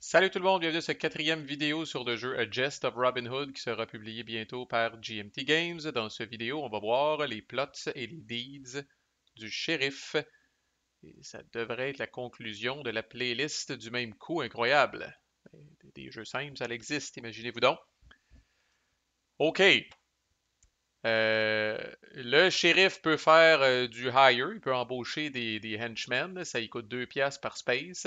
Salut tout le monde, bienvenue à cette quatrième vidéo sur le jeu A Jest of Robin Hood qui sera publié bientôt par GMT Games. Dans cette vidéo, on va voir les plots et les deeds du shérif. Et ça devrait être la conclusion de la playlist du même coup incroyable. Des jeux simples, ça existe, imaginez-vous donc. OK. Le shérif peut faire du hire, il peut embaucher des henchmen, ça y coûte 2 piastres par space.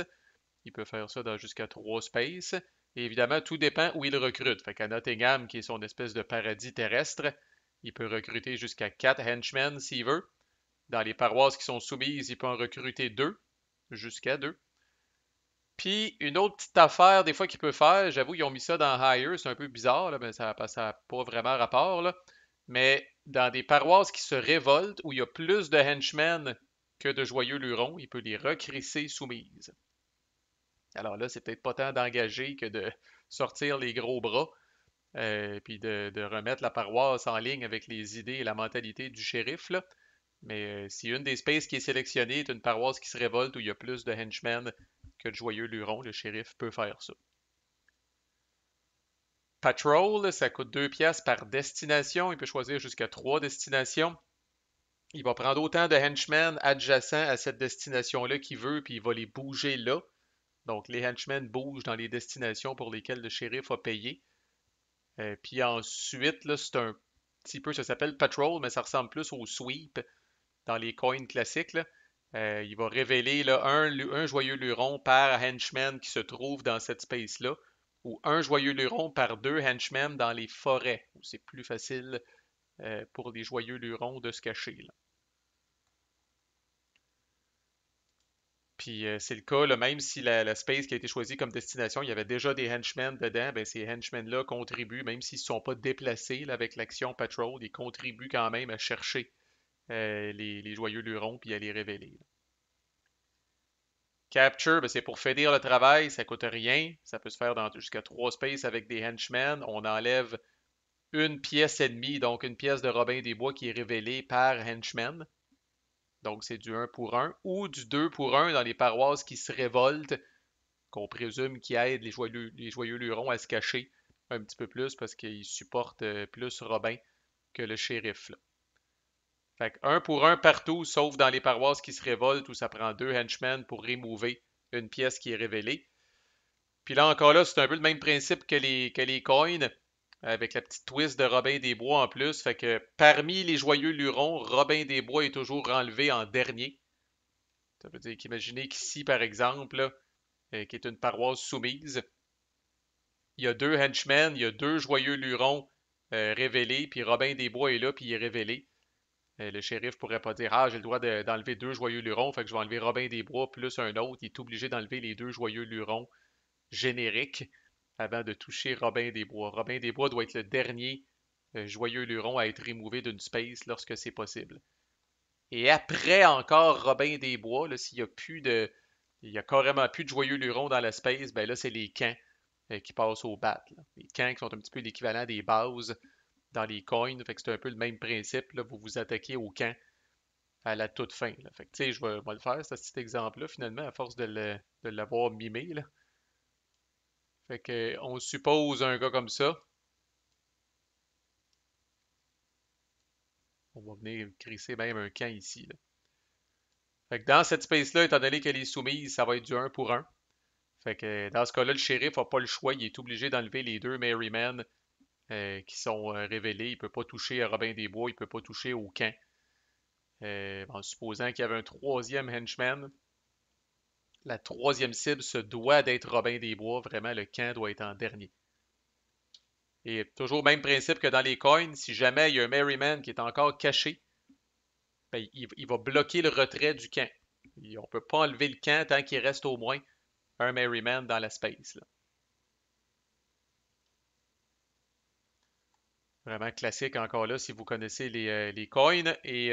Il peut faire ça dans jusqu'à 3 spaces. Et évidemment, tout dépend où il recrute. Fait qu'à Nottingham, qui est son espèce de paradis terrestre, il peut recruter jusqu'à 4 henchmen s'il veut. Dans les paroisses qui sont soumises, il peut en recruter 2, jusqu'à 2. Puis, une autre petite affaire, des fois, qu'il peut faire, j'avoue, ils ont mis ça dans Hire, c'est un peu bizarre, là, mais ça n'a pas vraiment rapport, là. Mais dans des paroisses qui se révoltent, où il y a plus de henchmen que de joyeux lurons, il peut les recrisser soumises. Alors là, c'est peut-être pas tant d'engager que de sortir les gros bras, puis de remettre la paroisse en ligne avec les idées et la mentalité du shérif, là. Mais si une des spaces qui est sélectionnée est une paroisse qui se révolte où il y a plus de henchmen que de joyeux lurons, le shérif peut faire ça. Patrol, ça coûte 2 piastres par destination. Il peut choisir jusqu'à 3 destinations. Il va prendre autant de henchmen adjacents à cette destination-là qu'il veut, puis il va les bouger là. Donc, les henchmen bougent dans les destinations pour lesquelles le shérif a payé. Puis ensuite, là, c'est un petit peu, ça s'appelle Patrol, mais ça ressemble plus au sweep dans les coins classiques, là. Il va révéler là, un joyeux luron par henchman qui se trouve dans cette space-là, ou un joyeux luron par 2 henchmen dans les forêts, où c'est plus facile pour les joyeux lurons de se cacher, là. Puis c'est le cas, là, même si la space qui a été choisie comme destination, il y avait déjà des henchmen dedans, ben ces henchmen-là contribuent, même s'ils ne sont pas déplacés là, avec l'action Patrol, ils contribuent quand même à chercher les joyeux lurons puis à les révéler, là. Capture, ben, c'est pour finir le travail, ça coûte rien. Ça peut se faire dans jusqu'à 3 spaces avec des henchmen. On enlève une pièce ennemie, donc une pièce de Robin des Bois qui est révélée par henchman. Donc c'est du un pour un ou du 2 pour un dans les paroisses qui se révoltent, qu'on présume qui aident les joyeux lurons à se cacher un petit peu plus parce qu'ils supportent plus Robin que le shérif, là. Fait que un pour un partout, sauf dans les paroisses qui se révoltent où ça prend 2 henchmen pour remover une pièce qui est révélée. Puis là encore là, c'est un peu le même principe que les coins, avec la petite twist de Robin des Bois en plus. Fait que parmi les joyeux lurons, Robin des Bois est toujours enlevé en dernier. Ça veut dire qu'imaginez qu'ici, par exemple, là, qui est une paroisse soumise, il y a 2 henchmen, il y a 2 joyeux lurons révélés, puis Robin des Bois est là, puis il est révélé. Le shérif pourrait pas dire ah, j'ai le droit d'enlever 2 joyeux lurons, fait que je vais enlever Robin des Bois plus un autre. Il est obligé d'enlever les 2 joyeux lurons génériques avant de toucher Robin des Bois. Robin des Bois doit être le dernier joyeux luron à être remové d'une space lorsque c'est possible. Et après encore Robin des Bois, là, s'il y a plus de. Il y a carrément plus de joyeux lurons dans la space, ben là, c'est les camps qui passent au bat, là. Les camps qui sont un petit peu l'équivalent des bases dans les coins. Fait que c'est un peu le même principe, là. Vous vous attaquez au camp à la toute fin, là. Fait que tu sais, je vais le faire, ce petit exemple-là, finalement, à force de l'avoir mimé, là. Fait que on suppose un gars comme ça. On va venir crisser même un camp ici, là. Fait que dans cette space-là, étant donné qu'elle est soumise, ça va être du un pour un. Fait que dans ce cas-là, le shérif n'a pas le choix. Il est obligé d'enlever les 2 Merrymen qui sont révélés. Il ne peut pas toucher à Robin des Bois, il ne peut pas toucher au camp. En supposant qu'il y avait un troisième henchman, la troisième cible se doit d'être Robin des Bois. Vraiment, le camp doit être en dernier. Et toujours même principe que dans les coins, si jamais il y a un Merryman qui est encore caché, ben, il va bloquer le retrait du camp. On ne peut pas enlever le camp tant qu'il reste au moins un Merryman dans la space, là. Vraiment classique encore là si vous connaissez les coins. Et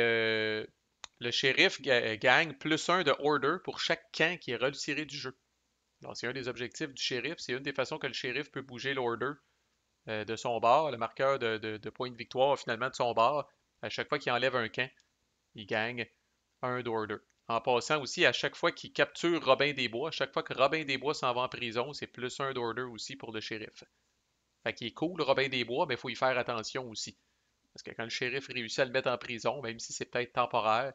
le shérif gagne plus un de order pour chaque camp qui est retiré du jeu. Donc c'est un des objectifs du shérif. C'est une des façons que le shérif peut bouger l'order de son bord, le marqueur de points de victoire finalement de son bord. À chaque fois qu'il enlève un camp, il gagne un d'order. En passant aussi, à chaque fois qu'il capture Robin des Bois, à chaque fois que Robin des Bois s'en va en prison, c'est plus un d'order aussi pour le shérif. Fait qu'il est cool, Robin des Bois, mais il faut y faire attention aussi. Parce que quand le shérif réussit à le mettre en prison, même si c'est peut-être temporaire,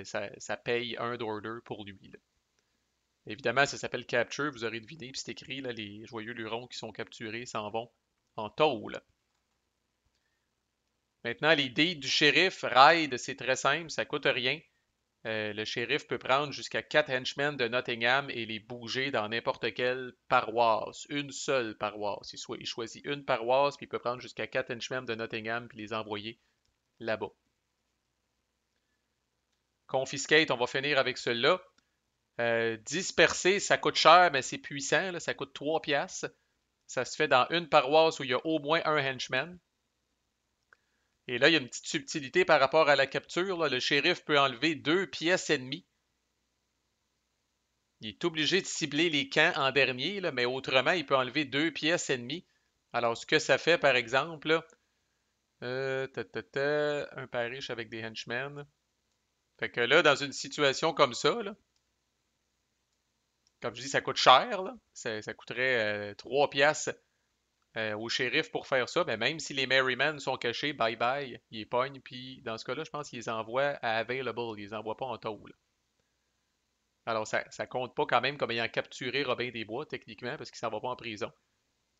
ça paye un d'order pour lui, là. Évidemment, ça s'appelle capture, vous aurez deviné, puis c'est écrit, là, les joyeux lurons qui sont capturés s'en vont en tôle. Maintenant, les deeds du shérif, raid, c'est très simple, ça coûte rien. Le shérif peut prendre jusqu'à 4 henchmen de Nottingham et les bouger dans n'importe quelle paroisse. Une seule paroisse. Il choisit une paroisse, puis il peut prendre jusqu'à 4 henchmen de Nottingham puis les envoyer là-bas. Confiscate, on va finir avec celui-là. Disperser, ça coûte cher, mais c'est puissant, là, ça coûte 3 piastres. Ça se fait dans une paroisse où il y a au moins un henchman. Et là, il y a une petite subtilité par rapport à la capture, là. Le shérif peut enlever 2 pièces ennemies. Il est obligé de cibler les camps en dernier, là, mais autrement, il peut enlever 2 pièces ennemies. Alors, ce que ça fait, par exemple, là, un parish avec des henchmen. Fait que là, dans une situation comme ça, là, comme je dis, ça coûte cher, là. Ça coûterait 3 piastres au shérif pour faire ça. Mais même si les Merrymen sont cachés, bye bye, ils les pognent. Puis dans ce cas-là, je pense qu'ils les envoient à Available. Ils les envoient pas en tôle. Alors, ça compte pas quand même comme ayant capturé Robin des Bois, techniquement, parce qu'il s'en va pas en prison.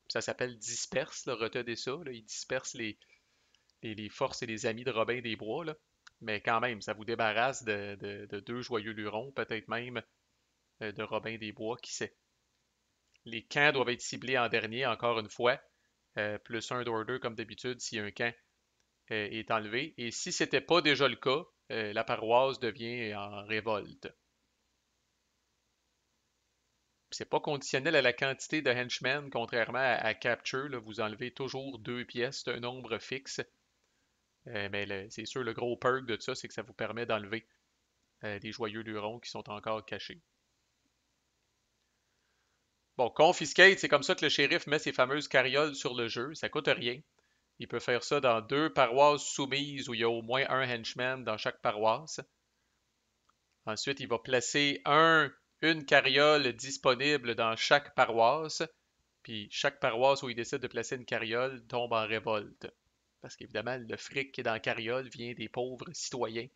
Ça s'appelle disperse, là, retenez ça. Là, il disperse les forces et les amis de Robin des Bois. Là. Mais quand même, ça vous débarrasse de 2 joyeux lurons, peut-être même de Robin des Bois, qui sait. Les camps doivent être ciblés en dernier, encore une fois, plus un d'order comme d'habitude si un camp est enlevé. Et si ce n'était pas déjà le cas, la paroisse devient en révolte. C'est pas conditionnel à la quantité de henchmen, contrairement à Capture. Là, vous enlevez toujours 2 pièces, c'est un nombre fixe. Mais c'est sûr, le gros perk de ça, c'est que ça vous permet d'enlever des joyeux lurons qui sont encore cachés. Bon, confiscate, c'est comme ça que le shérif met ses fameuses carrioles sur le jeu. Ça coûte rien. Il peut faire ça dans 2 paroisses soumises où il y a au moins un henchman dans chaque paroisse. Ensuite, il va placer une carriole disponible dans chaque paroisse. Puis chaque paroisse où il décide de placer une carriole tombe en révolte. Parce qu'évidemment, le fric qui est dans la carriole vient des pauvres citoyens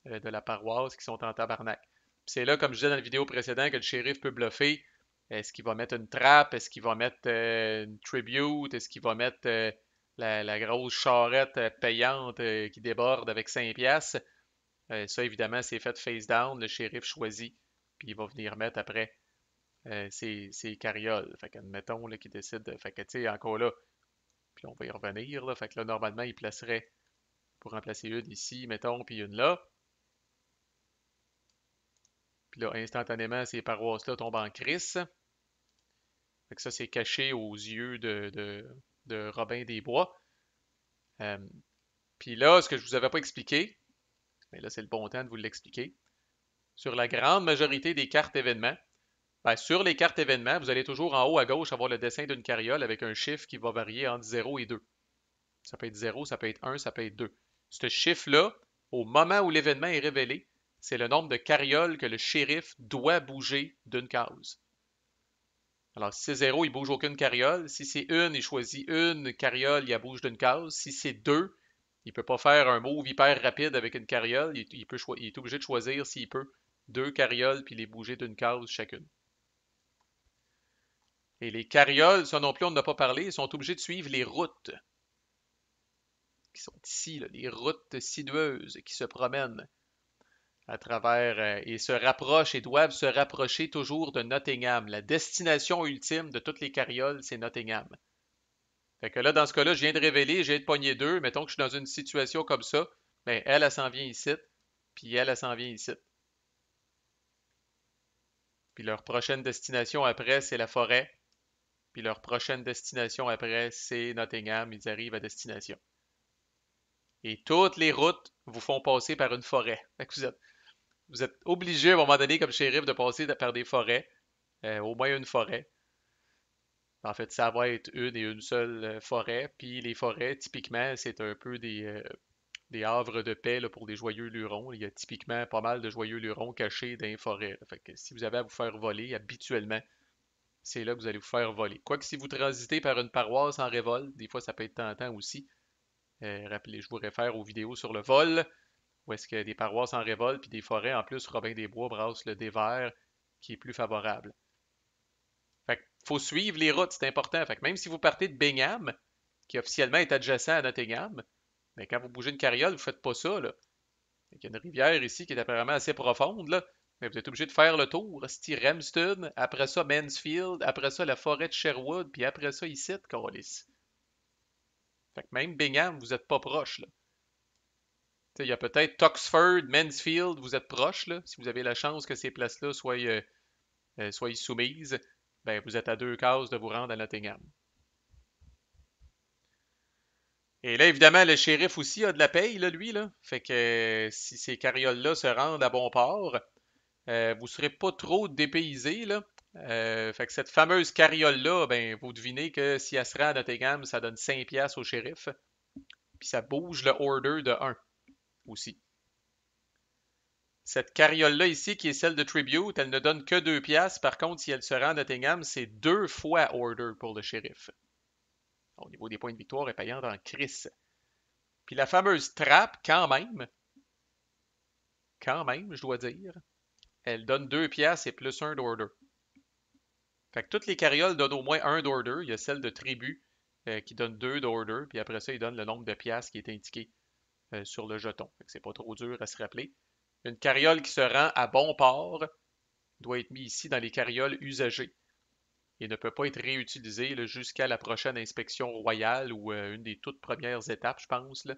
de la paroisse qui sont en tabarnak. C'est là, comme je disais dans la vidéo précédente, que le shérif peut bluffer. Est-ce qu'il va mettre une trappe? Est-ce qu'il va mettre une tribute? Est-ce qu'il va mettre la grosse charrette payante qui déborde avec 5 piastres? Ça, évidemment, c'est fait face down. Le shérif choisit, puis il va venir mettre après ses carrioles. Fait qu'admettons qu'il décide de. Fait que, tu sais, encore là, puis on va y revenir, là. Fait que là, normalement, il placerait pour remplacer une ici, mettons, puis une là. Puis là, instantanément, ces paroisses-là tombent en crise. Fait que ça, c'est caché aux yeux de Robin des Bois. Euh, Puis là, ce que je vous avais pas expliqué, mais là, c'est le bon temps de vous l'expliquer. Sur la grande majorité des cartes événements, ben, sur les cartes événements, vous allez toujours en haut à gauche avoir le dessin d'une carriole avec un chiffre qui va varier entre 0 et 2. Ça peut être 0, ça peut être 1, ça peut être 2. Ce chiffre-là, au moment où l'événement est révélé, c'est le nombre de carrioles que le shérif doit bouger d'une case. Alors, si c'est 0, il bouge aucune carriole. Si c'est 1, il choisit une carriole, il la bouge d'une case. Si c'est 2, il ne peut pas faire un move hyper rapide avec une carriole. Il est obligé de choisir s'il peut 2 carrioles puis les bouger d'une case chacune. Et les carrioles, ça non plus, on n'a pas parlé, ils sont obligés de suivre les routes qui sont ici, là, les routes sinueuses qui se promènent à travers et se rapprochent et doivent se rapprocher toujours de Nottingham. La destination ultime de toutes les carrioles, c'est Nottingham. Fait que là, dans ce cas-là, je viens de révéler, j'ai de pogner deux. Mettons que je suis dans une situation comme ça, ben elle s'en vient ici, puis elle s'en vient ici. Puis leur prochaine destination après, c'est la forêt. Puis leur prochaine destination après, c'est Nottingham. Ils arrivent à destination. Et toutes les routes vous font passer par une forêt. Fait que vous êtes obligé à un moment donné, comme shérif, de passer par des forêts. Au moins une forêt. En fait, ça va être une et une seule forêt. Puis les forêts, typiquement, c'est un peu des havres de paix là, pour des joyeux lurons. Il y a typiquement pas mal de joyeux lurons cachés dans les forêts, là. Fait que si vous avez à vous faire voler, habituellement, c'est là que vous allez vous faire voler. Quoique si vous transitez par une paroisse en révolte, des fois ça peut être tentant aussi. Rappelez, je vous réfère aux vidéos sur le vol, où est-ce que des paroisses en révolte, puis des forêts, en plus, Robin des Bois brasse le dévers, qui est plus favorable. Fait que faut suivre les routes, c'est important. Fait que même si vous partez de Bingham, qui officiellement est adjacent à Nottingham, mais quand vous bougez une carriole, vous ne faites pas ça, là. Il y a une rivière ici qui est apparemment assez profonde, là. Mais vous êtes obligé de faire le tour. C'est Ramsden, après ça Mansfield, après ça la forêt de Sherwood, puis après ça ici, Callis. Fait que même Bingham, vous n'êtes pas proche, là. Il y a peut-être Tuxford, Mansfield, vous êtes proche, là. Si vous avez la chance que ces places-là soient soumises, ben vous êtes à 2 cases de vous rendre à Nottingham. Et là, évidemment, le shérif aussi a de la paye, là, lui, là. Fait que si ces carrioles-là se rendent à bon port, vous ne serez pas trop dépaysés, là. Fait que cette fameuse carriole-là, ben, vous devinez que si elle se rend à Nottingham, ça donne 5 piastres au shérif. Puis ça bouge le order de 1 aussi. Cette carriole-là ici, qui est celle de Tribute, elle ne donne que 2 piastres. Par contre, si elle se rend à Nottingham, c'est 2 fois order pour le shérif. Au niveau des points de victoire, elle est payante en crise. Puis la fameuse trappe, quand même, je dois dire, elle donne 2 piastres et plus 1 d'order. Fait que toutes les carrioles donnent au moins 1 d'order. Il y a celle de Tribu qui donne 2 d'order, puis après ça, il donne le nombre de piastres qui est indiqué sur le jeton. Fait que c'est pas trop dur à se rappeler. Une carriole qui se rend à bon port doit être mise ici dans les carrioles usagées et ne peut pas être réutilisée jusqu'à la prochaine inspection royale ou une des toutes premières étapes, je pense. Là.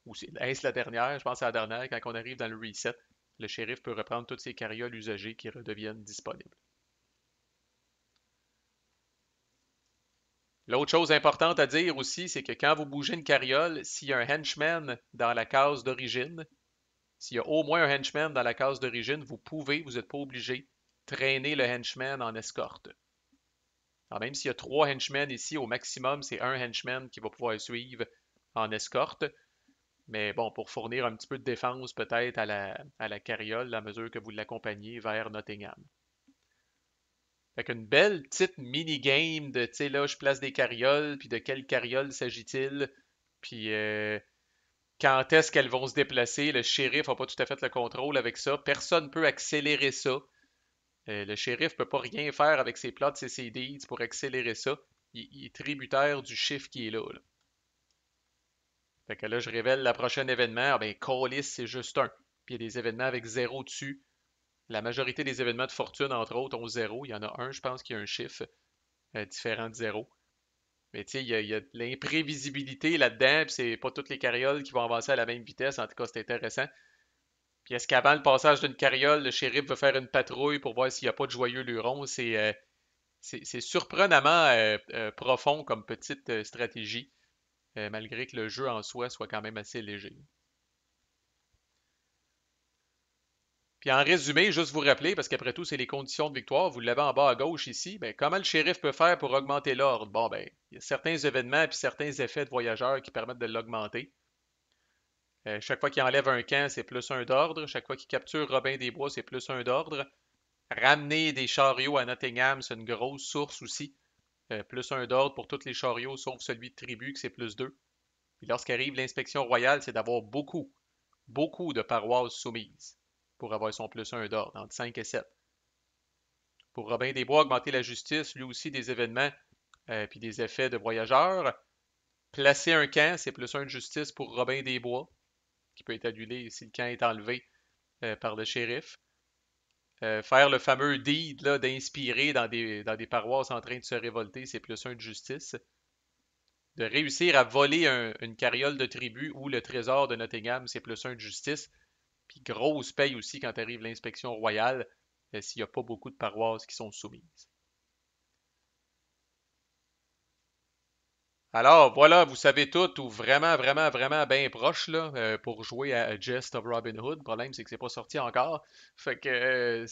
Ou est-ce la dernière? Je pense que c'est la dernière. Quand on arrive dans le reset, le shérif peut reprendre toutes ces carrioles usagées qui redeviennent disponibles. L'autre chose importante à dire aussi, c'est que quand vous bougez une carriole, s'il y a un henchman dans la case d'origine, s'il y a au moins un henchman dans la case d'origine, vous n'êtes pas obligé, traîner le henchman en escorte. Alors même s'il y a 3 henchmen ici, au maximum, c'est un henchman qui va pouvoir suivre en escorte. Mais bon, pour fournir un petit peu de défense peut-être à la carriole à mesure que vous l'accompagnez vers Nottingham. Fait qu'une belle petite mini-game de, tu sais, là, je place des carrioles, puis de quelle carriole s'agit-il, puis quand est-ce qu'elles vont se déplacer. Le shérif n'a pas tout à fait le contrôle avec ça. Personne ne peut accélérer ça. Le shérif ne peut pas rien faire avec ses plots et ses deeds pour accélérer ça. Il est tributaire du chiffre qui est là, là. Fait que là, je révèle le prochain événement. Ah ben, Callis, c'est juste un. Puis il y a des événements avec 0 dessus. La majorité des événements de fortune, entre autres, ont 0. Il y en a un, je pense, qui a un chiffre différent de 0. Mais tu sais, il y a de l'imprévisibilité là-dedans, puis c'est pas toutes les carrioles qui vont avancer à la même vitesse. En tout cas, c'est intéressant. Puis est-ce qu'avant le passage d'une carriole, le shérif veut faire une patrouille pour voir s'il n'y a pas de joyeux lurons? C'est surprenamment profond comme petite stratégie, malgré que le jeu en soi soit quand même assez léger. Puis en résumé, juste vous rappeler, parce qu'après tout, c'est les conditions de victoire, vous l'avez en bas à gauche ici, ben, comment le shérif peut faire pour augmenter l'ordre? Bon, ben, il y a certains événements et certains effets de voyageurs qui permettent de l'augmenter. Chaque fois qu'il enlève un camp, c'est plus 1 d'ordre. Chaque fois qu'il capture Robin des Bois, c'est plus 1 d'ordre. Ramener des chariots à Nottingham, c'est une grosse source aussi. Plus 1 d'ordre pour tous les chariots, sauf celui de tribu, que c'est plus 2. Puis lorsqu'arrive l'inspection royale, c'est d'avoir beaucoup, beaucoup de paroisses soumises pour avoir son plus 1 d'ordre, entre 5 et 7. Pour Robin des Bois, augmenter la justice, lui aussi des événements puis des effets de voyageurs. Placer un camp, c'est plus 1 de justice pour Robin des Bois, qui peut être annulé si le camp est enlevé par le shérif. Faire le fameux deed d'inspirer dans des paroisses en train de se révolter, c'est plus 1 de justice. De réussir à voler une carriole de tribu ou le trésor de Nottingham, c'est plus 1 de justice. Puis grosse paye aussi quand arrive l'inspection royale, s'il n'y a pas beaucoup de paroisses qui sont soumises. Alors voilà, vous savez tout, ou vraiment, vraiment, vraiment bien proche là, pour jouer à Jest of Robin Hood. Le problème, c'est que c'est pas sorti encore. Fait que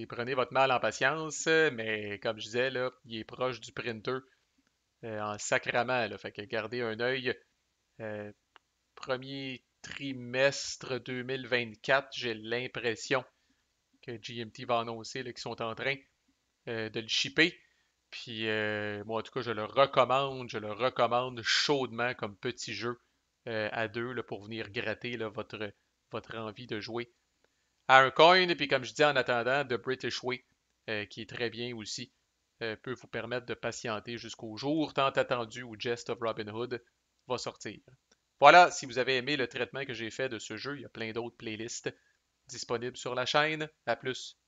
prenez votre mal en patience, mais comme je disais, là, il est proche du printer en sacrament. Là, fait que gardez un œil. Premier trimestre 2024, j'ai l'impression que GMT va annoncer là, qu'ils sont en train de le shipper. Puis moi, en tout cas, je le recommande chaudement comme petit jeu à deux là, pour venir gratter là, votre envie de jouer à un coin. Puis comme je dis en attendant, The British Way, qui est très bien aussi, peut vous permettre de patienter jusqu'au jour tant attendu où Jest of Robin Hood va sortir. Voilà, si vous avez aimé le traitement que j'ai fait de ce jeu, il y a plein d'autres playlists disponibles sur la chaîne. À plus!